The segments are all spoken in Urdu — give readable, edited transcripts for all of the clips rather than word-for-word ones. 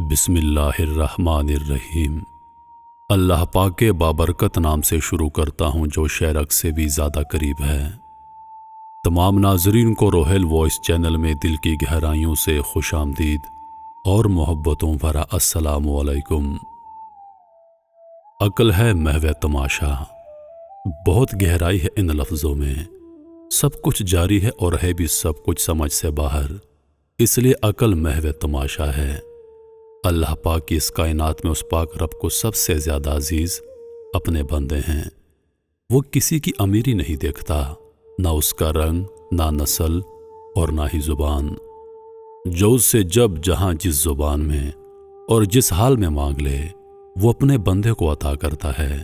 بسم اللہ الرحمن الرحیم۔ اللہ پاک کے بابرکت نام سے شروع کرتا ہوں جو شرک سے بھی زیادہ قریب ہے۔ تمام ناظرین کو روحیل وائس چینل میں دل کی گہرائیوں سے خوش آمدید اور محبتوں بھرا السلام علیکم۔ عقل ہے محو تماشا، بہت گہرائی ہے ان لفظوں میں، سب کچھ جاری ہے اور ہے بھی سب کچھ سمجھ سے باہر، اس لیے عقل محو تماشا ہے۔ اللہ پاک کی اس کائنات میں اس پاک رب کو سب سے زیادہ عزیز اپنے بندے ہیں۔ وہ کسی کی امیری نہیں دیکھتا، نہ اس کا رنگ، نہ نسل اور نہ ہی زبان۔ جو اس سے جب جہاں جس زبان میں اور جس حال میں مانگ لے وہ اپنے بندے کو عطا کرتا ہے۔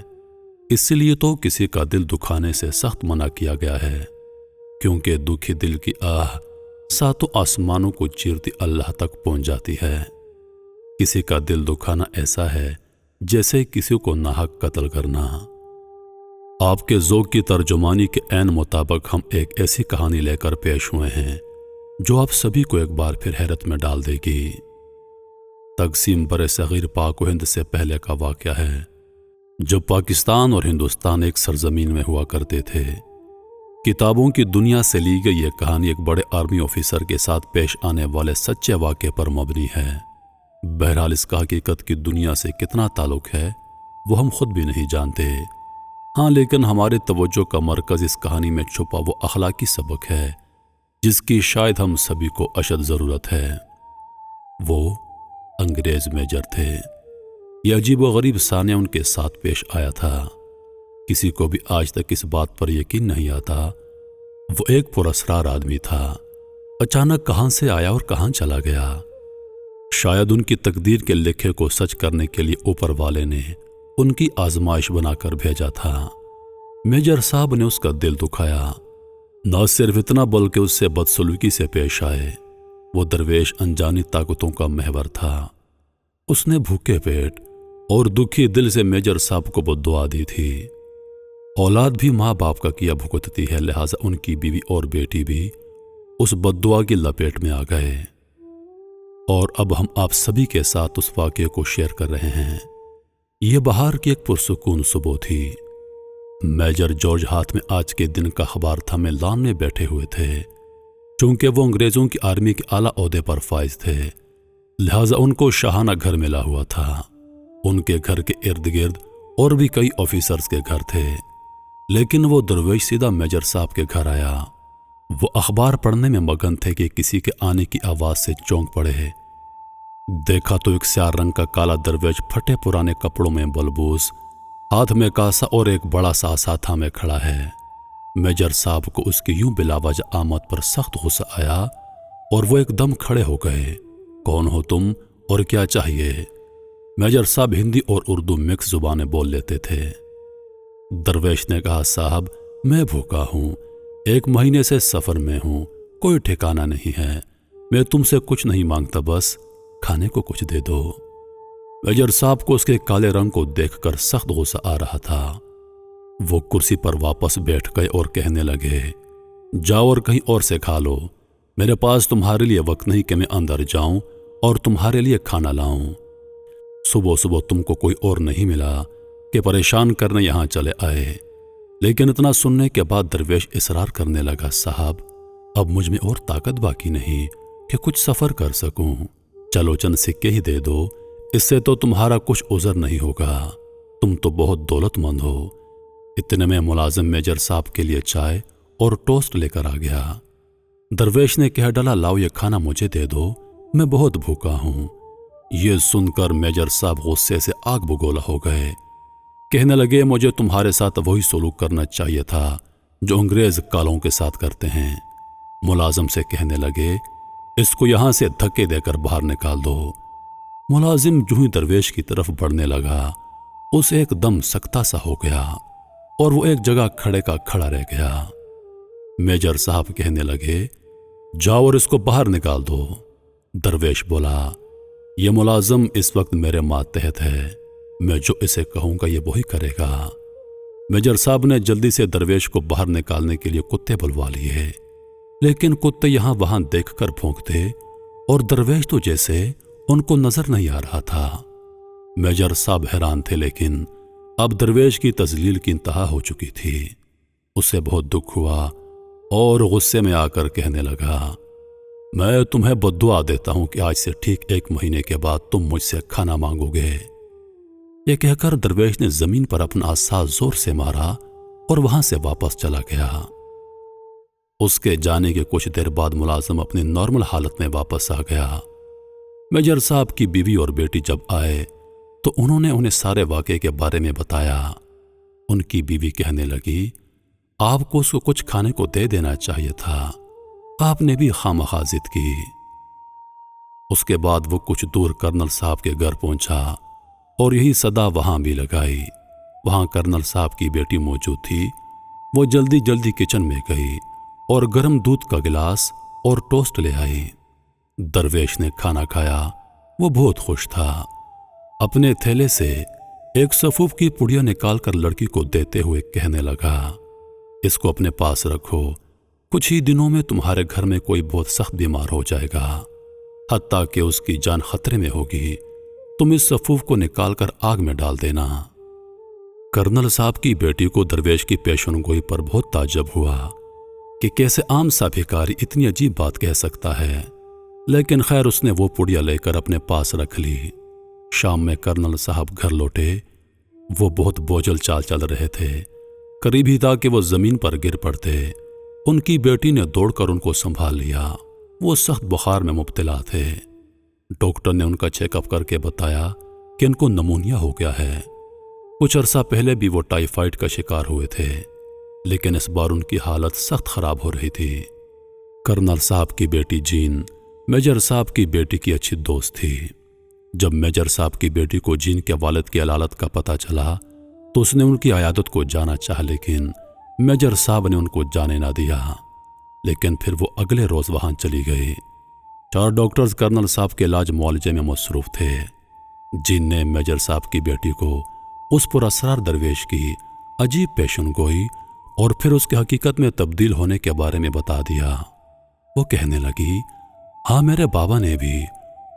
اس لیے تو کسی کا دل دکھانے سے سخت منع کیا گیا ہے، کیونکہ دکھی دل کی آہ ساتوں آسمانوں کو چیرتی اللہ تک پہنچ جاتی ہے۔ کسی کا دل دکھانا ایسا ہے جیسے کسی کو ناحق قتل کرنا۔ آپ کے ذوق کی ترجمانی کے عین مطابق ہم ایک ایسی کہانی لے کر پیش ہوئے ہیں جو آپ سبھی کو ایک بار پھر حیرت میں ڈال دے گی۔ تقسیم بر صغیر پاک و ہند سے پہلے کا واقعہ ہے، جب پاکستان اور ہندوستان ایک سرزمین میں ہوا کرتے تھے۔ کتابوں کی دنیا سے لی گئی یہ کہانی ایک بڑے آرمی آفیسر کے ساتھ پیش آنے والے سچے واقعے پر مبنی ہے۔ بہرحال اس کا حقیقت کی دنیا سے کتنا تعلق ہے وہ ہم خود بھی نہیں جانتے، ہاں لیکن ہمارے توجہ کا مرکز اس کہانی میں چھپا وہ اخلاقی سبق ہے جس کی شاید ہم سبھی کو اشد ضرورت ہے۔ وہ انگریز میجر تھے۔ یہ عجیب و غریب سانیہ ان کے ساتھ پیش آیا تھا۔ کسی کو بھی آج تک اس بات پر یقین نہیں آتا وہ ایک پراسرار آدمی تھا، اچانک کہاں سے آیا اور کہاں چلا گیا۔ شاید ان کی تقدیر کے لکھے کو سچ کرنے کے لیے اوپر والے نے ان کی آزمائش بنا کر بھیجا تھا۔ میجر صاحب نے اس کا دل دکھایا، نہ صرف اتنا بلکہ اس سے بدسلوکی سے پیش آئے۔ وہ درویش انجانی طاقتوں کا محور تھا۔ اس نے بھوکے پیٹ اور دکھی دل سے میجر صاحب کو بددعا دی تھی۔ اولاد بھی ماں باپ کا کیا بھگتتی ہے، لہٰذا ان کی بیوی اور بیٹی بھی اس بددعا کی لپیٹ میں آ گئے۔ اور اب ہم آپ سبھی کے ساتھ اس واقعے کو شیئر کر رہے ہیں۔ یہ بہار کی ایک پرسکون صبح تھی۔ میجر جارج ہاتھ میں آج کے دن کا اخبار تھامے لان میں بیٹھے ہوئے تھے۔ چونکہ وہ انگریزوں کی آرمی کے اعلیٰ عہدے پر فائز تھے، لہٰذا ان کو شاہانہ گھر ملا ہوا تھا۔ ان کے گھر کے ارد گرد اور بھی کئی آفیسرز کے گھر تھے، لیکن وہ درویش سیدھا میجر صاحب کے گھر آیا۔ وہ اخبار پڑھنے میں مگن تھے کہ کسی کے آنے کی آواز سے چونک پڑے۔ دیکھا تو ایک سیاہ رنگ کا کالا درویش پھٹے پرانے کپڑوں میں بلبوس، ہاتھ میں کاسا اور ایک بڑا سا عصا تھامے کھڑا ہے۔ میجر صاحب کو اس کی یوں بلا وجہ آمد پر سخت غصہ آیا اور وہ ایک دم کھڑے ہو گئے۔ کون ہو تم اور کیا چاہیے؟ میجر صاحب ہندی اور اردو مکس زبانیں بول لیتے تھے۔ درویش نے کہا، صاحب میں بھوکا ہوں، 1 مہینے سے سفر میں ہوں، کوئی ٹھکانہ نہیں ہے، میں تم سے کچھ نہیں مانگتا، بس کھانے کو کچھ دے دو۔ میجر صاحب کو اس کے کالے رنگ کو دیکھ کر سخت غصہ آ رہا تھا۔ وہ کرسی پر واپس بیٹھ گئے اور کہنے لگے، جاؤ اور کہیں اور سے کھا لو، میرے پاس تمہارے لیے وقت نہیں کہ میں اندر جاؤں اور تمہارے لیے کھانا لاؤں۔ صبح صبح تم کو کوئی اور نہیں ملا کہ پریشان کرنے یہاں چلے آئے۔ لیکن اتنا سننے کے بعد درویش اصرار کرنے لگا، صاحب اب مجھ میں اور طاقت باقی نہیں کہ کچھ سفر کر سکوں، چلو چند سکے ہی دے دو، اس سے تو تمہارا کچھ عذر نہیں ہوگا، تم تو بہت دولت مند ہو۔ اتنے میں ملازم میجر صاحب کے لیے چائے اور ٹوسٹ لے کر آ گیا۔ درویش نے کہہ ڈالا، لاؤ یہ کھانا مجھے دے دو، میں بہت بھوکا ہوں۔ یہ سن کر میجر صاحب غصے سے آگ بگولا ہو گئے، کہنے لگے، مجھے تمہارے ساتھ وہی سلوک کرنا چاہیے تھا جو انگریز کالوں کے ساتھ کرتے ہیں۔ ملازم سے کہنے لگے، اس کو یہاں سے دھکے دے کر باہر نکال دو۔ ملازم جو ہی درویش کی طرف بڑھنے لگا، اسے ایک دم سکتا سا ہو گیا اور وہ ایک جگہ کھڑے کا کھڑا رہ گیا۔ میجر صاحب کہنے لگے، جاؤ اور اس کو باہر نکال دو۔ درویش بولا، یہ ملازم اس وقت میرے ماتحت ہے، میں جو اسے کہوں گا یہ وہی کرے گا۔ میجر صاحب نے جلدی سے درویش کو باہر نکالنے کے لیے کتے بلوا لیے، لیکن کتے یہاں وہاں دیکھ کر بھونکتے اور درویش تو جیسے ان کو نظر نہیں آ رہا تھا۔ میجر صاحب حیران تھے، لیکن اب درویش کی تذلیل کی انتہا ہو چکی تھی۔ اسے بہت دکھ ہوا اور غصے میں آ کر کہنے لگا، میں تمہیں بددعا دیتا ہوں کہ آج سے ٹھیک 1 مہینے کے بعد تم مجھ سے کھانا مانگو گے۔ یہ کہہ کر درویش نے زمین پر اپنا عصا زور سے مارا اور وہاں سے واپس چلا گیا۔ اس کے جانے کے کچھ دیر بعد ملازم اپنی نارمل حالت میں واپس آ گیا۔ میجر صاحب کی بیوی اور بیٹی جب آئے تو انہوں نے انہیں سارے واقعے کے بارے میں بتایا۔ ان کی بیوی کہنے لگی، آپ کو اس کو کچھ کھانے کو دے دینا چاہیے تھا، آپ نے بھی خواہ ضد کی۔ اس کے بعد وہ کچھ دور کرنل صاحب کے گھر پہنچا اور یہی صدا وہاں بھی لگائی۔ وہاں کرنل صاحب کی بیٹی موجود تھی۔ وہ جلدی جلدی کچن میں گئی اور گرم دودھ کا گلاس اور ٹوسٹ لے آئی۔ درویش نے کھانا کھایا۔ وہ بہت خوش تھا۔ اپنے تھیلے سے ایک سفوف کی پڑیا نکال کر لڑکی کو دیتے ہوئے کہنے لگا، اس کو اپنے پاس رکھو، کچھ ہی دنوں میں تمہارے گھر میں کوئی بہت سخت بیمار ہو جائے گا، حتیٰ کہ اس کی جان خطرے میں ہوگی، تم اس سفوف کو نکال کر آگ میں ڈال دینا۔ کرنل صاحب کی بیٹی کو درویش کی پیشن گوئی پر بہت تعجب ہوا کہ کیسے عام سا بھکاری اتنی عجیب بات کہہ سکتا ہے، لیکن خیر اس نے وہ پڑیا لے کر اپنے پاس رکھ لی۔ شام میں کرنل صاحب گھر لوٹے۔ وہ بہت بوجھل چال چل رہے تھے، قریب ہی تھا کہ وہ زمین پر گر پڑتے۔ ان کی بیٹی نے دوڑ کر ان کو سنبھال لیا۔ وہ سخت بخار میں مبتلا تھے۔ ڈاکٹر نے ان کا چیک اپ کر کے بتایا کہ ان کو نمونیا ہو گیا ہے۔ کچھ عرصہ پہلے بھی وہ ٹائیفائڈ کا شکار ہوئے تھے، لیکن اس بار ان کی حالت سخت خراب ہو رہی تھی۔ کرنل صاحب کی بیٹی جین میجر صاحب کی بیٹی کی اچھی دوست تھی۔ جب میجر صاحب کی بیٹی کو جین کے والد کی علالت کا پتہ چلا تو اس نے ان کی عیادت کو جانا چاہا، لیکن میجر صاحب نے ان کو جانے نہ دیا۔ لیکن پھر وہ اگلے روز وہاں چلی گئی۔ 4 ڈاکٹرز کرنل صاحب کے علاج معالجے میں مصروف تھے۔ جین نے میجر صاحب کی بیٹی کو اس پر اسرار درویش کی عجیب پیشن گوئی اور پھر اس کے حقیقت میں تبدیل ہونے کے بارے میں بتا دیا۔ وہ کہنے لگی، ہاں میرے بابا نے بھی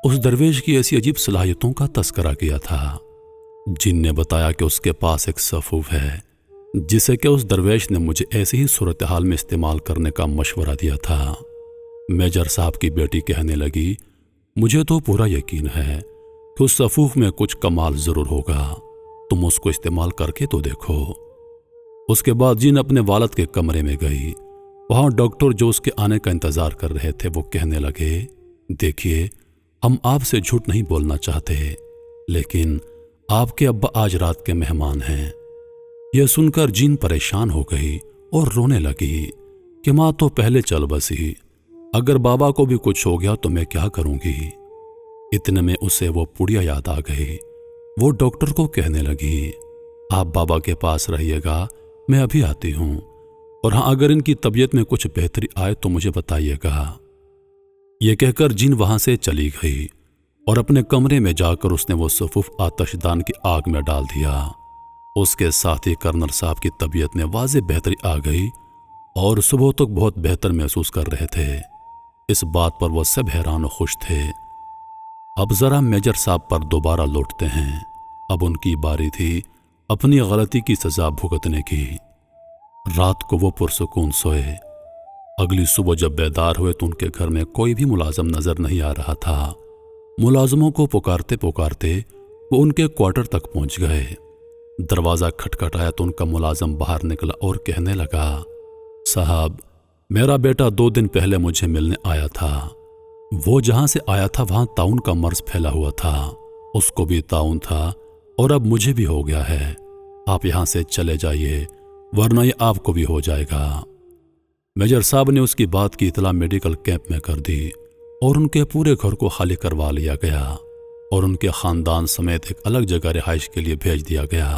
اس درویش کی ایسی عجیب صلاحیتوں کا تذکرہ کیا تھا۔ جن نے بتایا کہ اس کے پاس ایک سفوف ہے جسے کہ اس درویش نے مجھے ایسی ہی صورتحال میں استعمال کرنے کا مشورہ دیا تھا۔ میجر صاحب کی بیٹی کہنے لگی، مجھے تو پورا یقین ہے کہ اس سفوف میں کچھ کمال ضرور ہوگا، تم اس کو استعمال کر کے تو دیکھو۔ اس کے بعد جین اپنے والد کے کمرے میں گئی۔ وہاں ڈاکٹر جو اس کے آنے کا انتظار کر رہے تھے وہ کہنے لگے، دیکھیے ہم آپ سے جھوٹ نہیں بولنا چاہتے، لیکن آپ کے ابا آج رات کے مہمان ہیں۔ یہ سن کر جین پریشان ہو گئی اور رونے لگی کہ ماں تو پہلے چل بسی، اگر بابا کو بھی کچھ ہو گیا تو میں کیا کروں گی۔ اتنے میں اسے وہ پڑیا یاد آ گئی۔ وہ ڈاکٹر کو کہنے لگی، آپ بابا کے پاس رہیے گا، میں ابھی آتی ہوں، اور ہاں اگر ان کی طبیعت میں کچھ بہتری آئے تو مجھے بتائیے گا۔ یہ کہہ کر جین وہاں سے چلی گئی اور اپنے کمرے میں جا کر اس نے وہ سفوف آتش دان کی آگ میں ڈال دیا۔ اس کے ساتھ ہی کرنل صاحب کی طبیعت میں واضح بہتری آ گئی اور صبح تک بہت بہتر محسوس کر رہے تھے۔ اس بات پر وہ سب حیران و خوش تھے۔ اب ذرا میجر صاحب پر دوبارہ لوٹتے ہیں۔ اب ان کی باری تھی اپنی غلطی کی سزا بھگتنے کی۔ رات کو وہ پرسکون سوئے۔ اگلی صبح جب بیدار ہوئے تو ان کے گھر میں کوئی بھی ملازم نظر نہیں آ رہا تھا۔ ملازموں کو پکارتے پکارتے وہ ان کے کوارٹر تک پہنچ گئے۔ دروازہ کھٹکھٹایا تو ان کا ملازم باہر نکلا اور کہنے لگا، صاحب میرا بیٹا 2 دن پہلے مجھے ملنے آیا تھا۔ وہ جہاں سے آیا تھا وہاں طاعون کا مرض پھیلا ہوا تھا، اس کو بھی طاعون تھا اور اب مجھے بھی ہو گیا ہے۔ آپ یہاں سے چلے جائیے ورنہ یہ آپ کو بھی ہو جائے گا۔ میجر صاحب نے اس کی بات کی اطلاع میڈیکل کیمپ میں کر دی اور ان کے پورے گھر کو خالی کروا لیا گیا اور ان کے خاندان سمیت ایک الگ جگہ رہائش کے لیے بھیج دیا گیا۔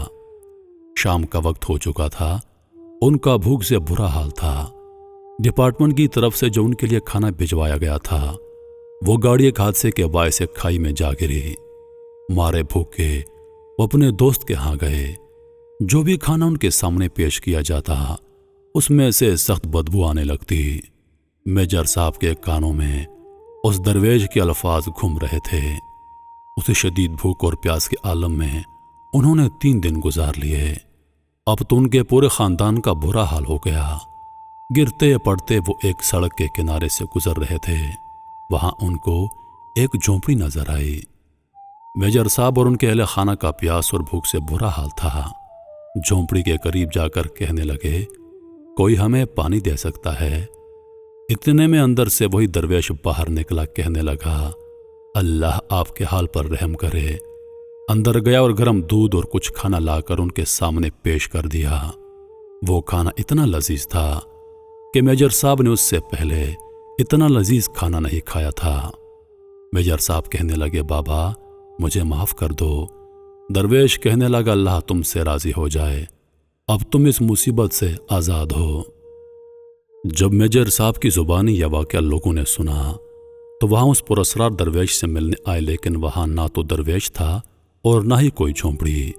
شام کا وقت ہو چکا تھا۔ ان کا بھوک سے برا حال تھا۔ ڈپارٹمنٹ کی طرف سے جو ان کے لیے کھانا بھجوایا گیا تھا وہ گاڑی ایک حادثے کے باعث کھائی میں جا گری۔ مارے بھوکے وہ اپنے دوست کے ہاں گئے۔ جو بھی کھانا ان کے سامنے پیش کیا جاتا اس میں سے سخت بدبو آنے لگتی۔ میجر صاحب کے کانوں میں اس درویش کے الفاظ گھوم رہے تھے، اسے شدید بھوک اور پیاس کے عالم میں انہوں نے 3 دن گزار لیے۔ اب تو ان کے پورے خاندان کا برا حال ہو گیا۔ گرتے پڑتے وہ ایک سڑک کے کنارے سے گزر رہے تھے، وہاں ان کو ایک جھونپڑی نظر آئی۔ میجر صاحب اور ان کے اہل خانہ کا پیاس اور بھوک سے برا حال تھا۔ جھونپڑی کے قریب جا کر کہنے لگے، کوئی ہمیں پانی دے سکتا ہے؟ اتنے میں اندر سے وہی درویش باہر نکلا، کہنے لگا، اللہ آپ کے حال پر رحم کرے۔ اندر گیا اور گرم دودھ اور کچھ کھانا لا کر ان کے سامنے پیش کر دیا۔ وہ کھانا اتنا لذیذ تھا کہ میجر صاحب نے اس سے پہلے اتنا لذیذ کھانا نہیں کھایا تھا۔ میجر صاحب کہنے لگے، بابا مجھے معاف کر دو۔ درویش کہنے لگا، اللہ تم سے راضی ہو جائے، اب تم اس مصیبت سے آزاد ہو۔ جب میجر صاحب کی زبانی یہ واقعہ لوگوں نے سنا تو وہاں اس پراسرار درویش سے ملنے آئے، لیکن وہاں نہ تو درویش تھا اور نہ ہی کوئی جھونپڑی،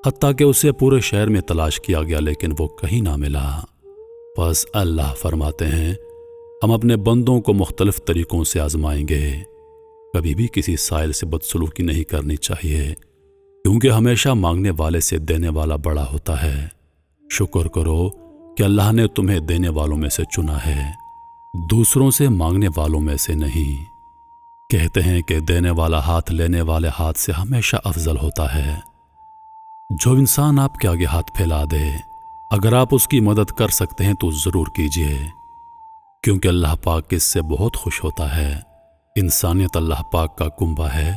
حتیٰ کہ اسے پورے شہر میں تلاش کیا گیا لیکن وہ کہیں نہ ملا۔ بس اللہ فرماتے ہیں، ہم اپنے بندوں کو مختلف طریقوں سے آزمائیں گے۔ کبھی بھی کسی سائل سے بدسلوکی نہیں کرنی چاہیے، کیونکہ ہمیشہ مانگنے والے سے دینے والا بڑا ہوتا ہے۔ شکر کرو کہ اللہ نے تمہیں دینے والوں میں سے چنا ہے، دوسروں سے مانگنے والوں میں سے نہیں۔ کہتے ہیں کہ دینے والا ہاتھ لینے والے ہاتھ سے ہمیشہ افضل ہوتا ہے۔ جو انسان آپ کے آگے ہاتھ پھیلا دے، اگر آپ اس کی مدد کر سکتے ہیں تو ضرور کیجیے، کیونکہ اللہ پاک اس سے بہت خوش ہوتا ہے۔ انسانیت اللہ پاک کا کنبہ ہے،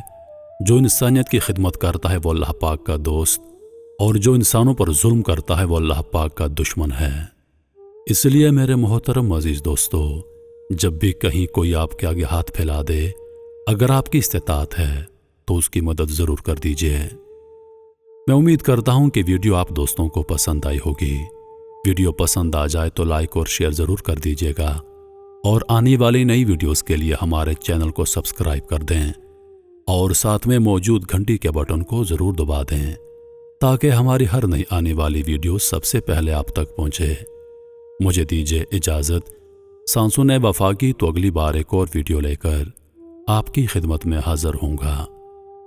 جو انسانیت کی خدمت کرتا ہے وہ اللہ پاک کا دوست، اور جو انسانوں پر ظلم کرتا ہے وہ اللہ پاک کا دشمن ہے۔ اس لیے میرے محترم عزیز دوستو، جب بھی کہیں کوئی آپ کے آگے ہاتھ پھیلا دے، اگر آپ کی استطاعت ہے تو اس کی مدد ضرور کر دیجیے۔ میں امید کرتا ہوں کہ ویڈیو آپ دوستوں کو پسند آئی ہوگی۔ ویڈیو پسند آ جائے تو لائک اور شیئر ضرور کر دیجیے گا، اور آنے والی نئی ویڈیوز کے لیے ہمارے چینل کو سبسکرائب کر دیں، اور ساتھ میں موجود گھنٹی کے بٹن کو ضرور دبا دیں تاکہ ہماری ہر نئی آنے والی ویڈیو سب سے پہلے آپ تک پہنچے۔ مجھے دیجیے اجازت، سانسن وفا کی تو اگلی بار ایک اور ویڈیو لے کر آپ کی خدمت میں حاضر ہوں گا۔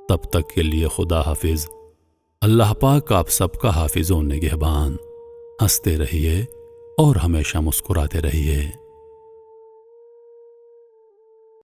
تب تک کے لیے خدا حافظ۔ اللہ پاک آپ سب کا حافظ و نگہبان۔ ہنستے رہیے اور ہمیشہ مسکراتے رہیے۔